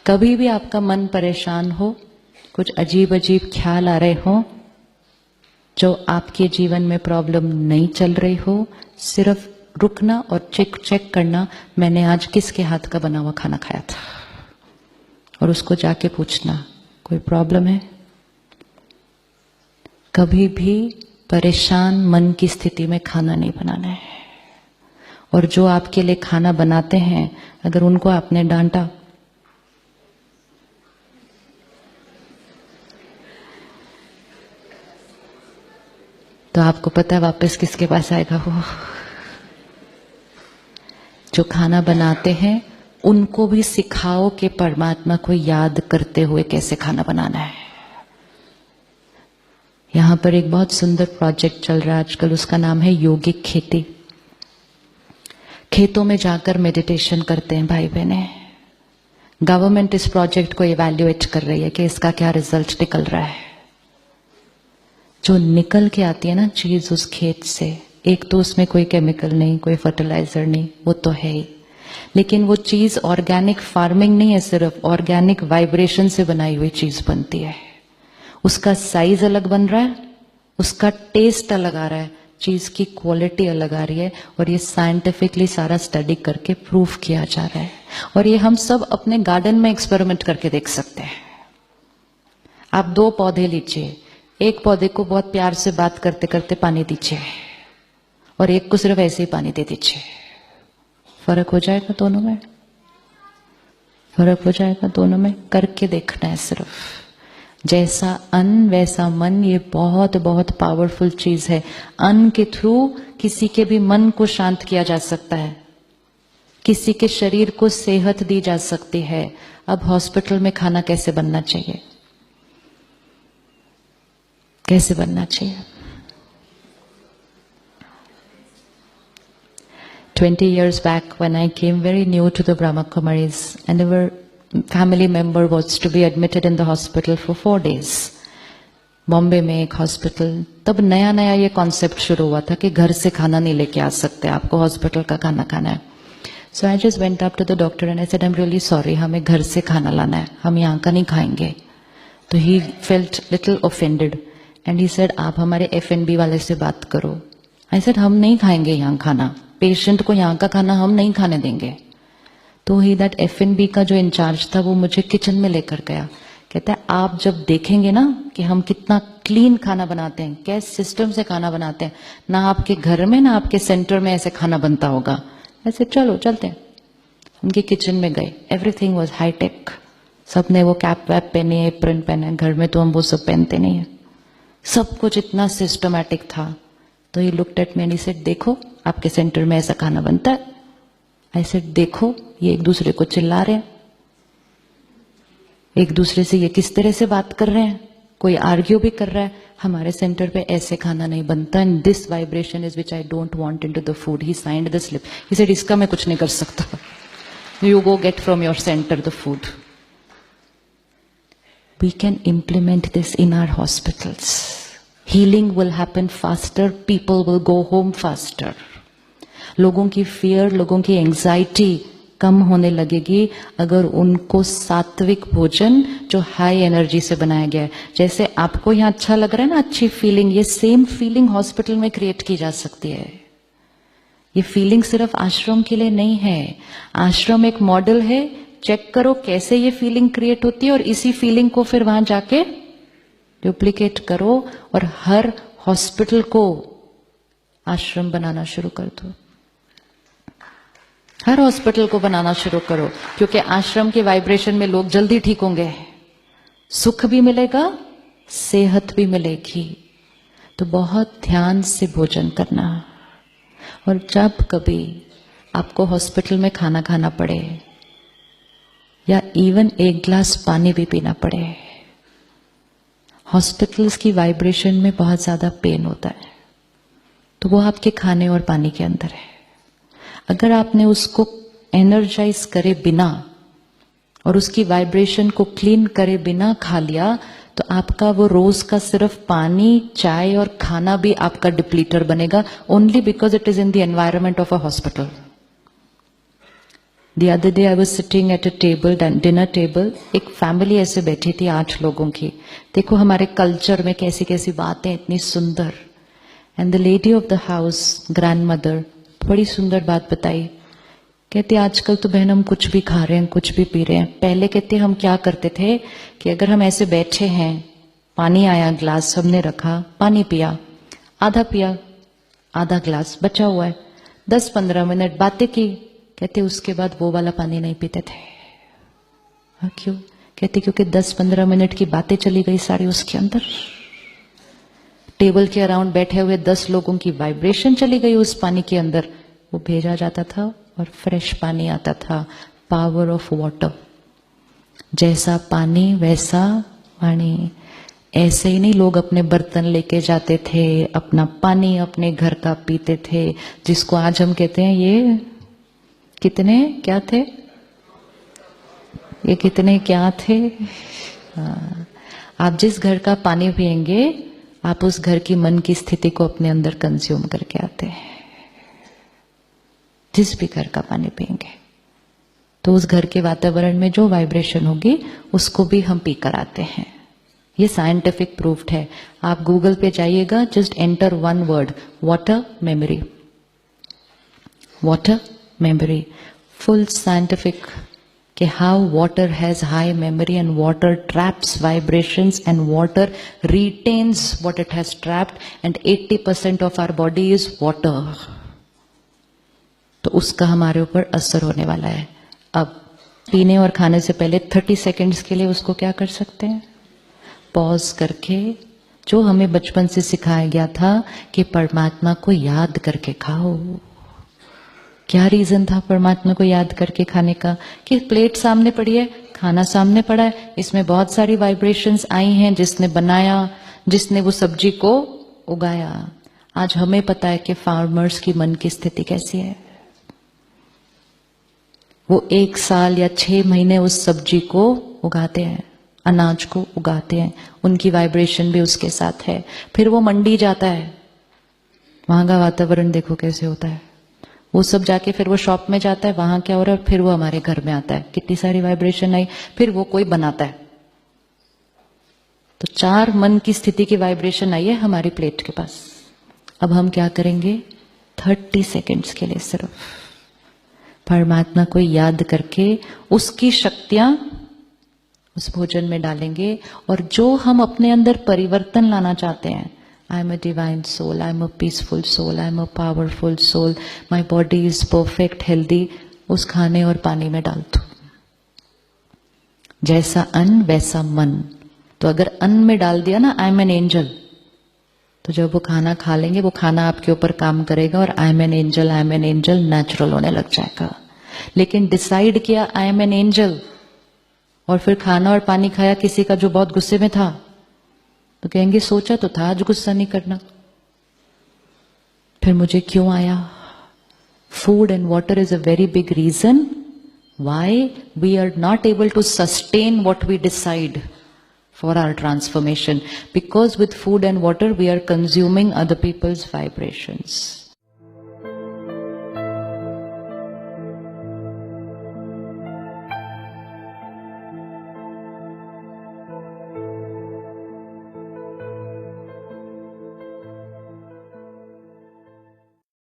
कभी भी आपका मन परेशान हो, कुछ अजीब अजीब ख्याल आ रहे हो, जो आपके जीवन में प्रॉब्लम नहीं चल रही हो, सिर्फ रुकना और चेक करना, मैंने आज किसके हाथ का बना हुआ खाना खाया था, और उसको जाके पूछना कोई प्रॉब्लम है। कभी भी परेशान मन की स्थिति में खाना नहीं बनाना है। और जो आपके लिए खाना बनाते हैं, अगर उनको आपने डांटा, तो आपको पता है वापस किसके पास आएगा वो। जो खाना बनाते हैं उनको भी सिखाओ कि परमात्मा को याद करते हुए कैसे खाना बनाना है। यहां पर एक बहुत सुंदर प्रोजेक्ट चल रहा है आजकल, उसका नाम है योगिक खेती। खेतों में जाकर मेडिटेशन करते हैं भाई बहने। गवर्नमेंट इस प्रोजेक्ट को इवैल्यूएट कर रही है कि इसका क्या रिजल्ट निकल रहा है। जो निकल के आती है ना चीज उस खेत से, एक तो उसमें कोई केमिकल नहीं, कोई फर्टिलाइजर नहीं, वो तो है ही, लेकिन वो चीज ऑर्गेनिक फार्मिंग नहीं है, सिर्फ ऑर्गेनिक वाइब्रेशन से बनाई हुई चीज बनती है। उसका साइज अलग बन रहा है, उसका टेस्ट अलग आ रहा है, चीज की क्वालिटी अलग आ रही है, और ये साइंटिफिकली सारा स्टडी करके प्रूफ किया जा रहा है। और ये हम सब अपने गार्डन में एक्सपेरिमेंट करके देख सकते हैं। आप 2 पौधे लीजिए, एक पौधे को बहुत प्यार से बात करते करते पानी दीजिए, और एक को सिर्फ ऐसे ही पानी दे दीजिए। फर्क हो जाएगा दोनों में, फर्क हो जाएगा दोनों में। करके देखना है सिर्फ। जैसा अन्न वैसा मन, ये बहुत बहुत पावरफुल चीज है। अन्न के थ्रू किसी के भी मन को शांत किया जा सकता है, किसी के शरीर को सेहत दी जा सकती है। अब हॉस्पिटल में खाना कैसे बनना चाहिए, कैसे बनना चाहिए? 20 years back when I came very new to the Brahma Kumaris, and our family member was to be admitted in the hospital for 4 days. Bombay में एक हॉस्पिटल, तब नया नया ये कॉन्सेप्ट शुरू हुआ था कि घर से खाना नहीं लेके आ सकते, आपको हॉस्पिटल का खाना खाना है। So I just went up to the doctor and I said, I'm really sorry, हमें घर से खाना लाना है, हम यहाँ का नहीं खाएंगे। तो he felt little offended and he said, आप हमारे F&B वाले से बात करो। I said, हम नहीं खाएंगे यहाँ खाना, पेशेंट को यहाँ का खाना हम नहीं खाने देंगे। तो ही दैट F&B का जो इंचार्ज था वो मुझे किचन में लेकर गया। कहता है आप जब देखेंगे ना कि हम कितना क्लीन खाना बनाते हैं, कैसे सिस्टम से खाना बनाते हैं, ना आपके घर में ना आपके सेंटर में ऐसे खाना बनता होगा। ऐसे चलो चलते हैं। उनके किचन में गए, एवरीथिंग वाज हाई टेक, सबने वो कैप वैप पहनी, एप्रन पहने। घर में तो हम वो सब पहनते नहीं है। सब कुछ इतना सिस्टमैटिक था। तो he looked at me and he said, देखो आपके सेंटर में ऐसा खाना बनता है। आई सेड, देखो ये एक दूसरे को चिल्ला रहे हैं, एक दूसरे से ये किस तरह से बात कर रहे हैं, कोई आर्ग्यू भी कर रहा है। हमारे सेंटर पे ऐसे खाना नहीं बनता, and this vibration is which I don't want into the food. He signed the slip. He said, इसका मैं कुछ नहीं कर सकता, you go get from your centre the food. We can implement this in our hospitals. Healing will happen faster, people will go home faster. लोगों की fear, लोगों की anxiety कम होने लगेगी अगर उनको सात्विक भोजन जो हाई एनर्जी से बनाया गया है, जैसे आपको यहाँ अच्छा लग रहा है ना, अच्छी फीलिंग, ये सेम फीलिंग हॉस्पिटल में क्रिएट की जा सकती है। ये फीलिंग सिर्फ आश्रम के लिए नहीं है। आश्रम एक मॉडल है, चेक करो कैसे ये फीलिंग क्रिएट होती है, और इसी फीलिंग को फिर वहां जाके डुप्लीकेट करो, और हर हॉस्पिटल को आश्रम बनाना शुरू कर दो। हर हॉस्पिटल को बनाना शुरू करो, क्योंकि आश्रम के वाइब्रेशन में लोग जल्दी ठीक होंगे, सुख भी मिलेगा, सेहत भी मिलेगी। तो बहुत ध्यान से भोजन करना। और जब कभी आपको हॉस्पिटल में खाना खाना पड़े, या इवन एक गिलास पानी भी पीना पड़े, हॉस्पिटल्स की वाइब्रेशन में बहुत ज्यादा पेन होता है, तो वो आपके खाने और पानी के अंदर है। अगर आपने उसको एनर्जाइज करे बिना और उसकी वाइब्रेशन को क्लीन करे बिना खा लिया, तो आपका वो रोज का सिर्फ पानी, चाय और खाना भी आपका डिप्लीटर बनेगा, only because it is in the environment of a hospital. The other day I was sitting at a table, dinner table, एक फैमिली ऐसे बैठी थी 8 लोगों की. देखो हमारे कल्चर में कैसी कैसी बातें इतनी सुंदर. And the lady of the house, grandmother, बड़ी सुंदर बात बताई. कहते आजकल तो बहन हम कुछ भी खा रहे हैं, कुछ भी पी रहे हैं. पहले कहते हम क्या करते थे कि अगर हम ऐसे बैठे हैं, पानी आया, ग्लास हमने रखा, पानी पिया, आधा ग्लास बचा हुआ है, 10-15 मिनट बातें की. कहते उसके बाद वो वाला पानी नहीं पीते थे. हाँ क्यों? कहते क्योंकि 10-15 मिनट की बातें चली गई सारी उसके अंदर. टेबल के अराउंड बैठे हुए 10 लोगों की वाइब्रेशन चली गई उस पानी के अंदर. वो भेजा जाता था और फ्रेश पानी आता था. Power of water. जैसा पानी वैसा पानी. ऐसे ही नहीं लोग अपने बर्तन लेके जाते थे, अपना पानी अपने घर का पीते थे, जिसको आज हम कहते हैं ये कितने क्या थे, ये कितने क्या थे. आप जिस घर का पानी पिएंगे आप उस घर की मन की स्थिति को अपने अंदर कंज्यूम करके आते हैं. जिस भी घर का पानी पिएंगे तो उस घर के वातावरण में जो वाइब्रेशन होगी उसको भी हम पी कर आते हैं. ये साइंटिफिक प्रूफ्ड है. आप गूगल पे जाइएगा, just enter one word, water memory. Water memory, full scientific कि how water has high memory and water traps vibrations and water retains what it has trapped and 80% of our body is water. तो उसका हमारे ऊपर असर होने वाला है. अब पीने और खाने से पहले 30 सेकेंड्स के लिए उसको क्या कर सकते हैं, पॉज करके, जो हमें बचपन से सिखाया गया था कि परमात्मा को याद करके खाओ. क्या रीजन था परमात्मा को याद करके खाने का? कि प्लेट सामने पड़ी है, खाना सामने पड़ा है, इसमें बहुत सारी वाइब्रेशंस आई हैं, जिसने बनाया, जिसने वो सब्जी को उगाया. आज हमें पता है कि फार्मर्स की मन की स्थिति कैसी है. वो 1 साल या 6 महीने उस सब्जी को उगाते हैं, अनाज को उगाते हैं, उनकी वाइब्रेशन भी उसके साथ है. फिर वो मंडी जाता है, वहां का वातावरण देखो कैसे होता है. वो सब जाके फिर वो शॉप में जाता है, वहां क्या हो रहा है, फिर वो हमारे घर में आता है, कितनी सारी वाइब्रेशन आई. फिर वो कोई बनाता है. तो 4 मन की स्थिति की वाइब्रेशन आई है हमारी प्लेट के पास. अब हम क्या करेंगे, 30 सेकेंड्स के लिए सिर्फ परमात्मा को याद करके उसकी शक्तियां उस भोजन में डालेंगे. और जो हम अपने अंदर परिवर्तन लाना चाहते हैं, I am a divine soul, I am a peaceful soul, I am a powerful soul, my body is perfect healthy, उस खाने और पानी में डाल दो. जैसा अन्न वैसा मन. तो अगर अन्न में डाल दिया ना आई एम एन एंजल, तो जब वो खाना खा लेंगे वो खाना आपके ऊपर काम करेगा और I am an angel natural होने लग जाएगा. लेकिन डिसाइड किया आई एम एन एंजल और फिर खाना और पानी खाया किसी का जो बहुत गुस्से में था, तो कहेंगे सोचा तो था आज गुस्सा नहीं करना, फिर मुझे क्यों आया. Food and water is a very big reason why we are not able to sustain what we decide for our transformation, because with food and water we are consuming other people's vibrations.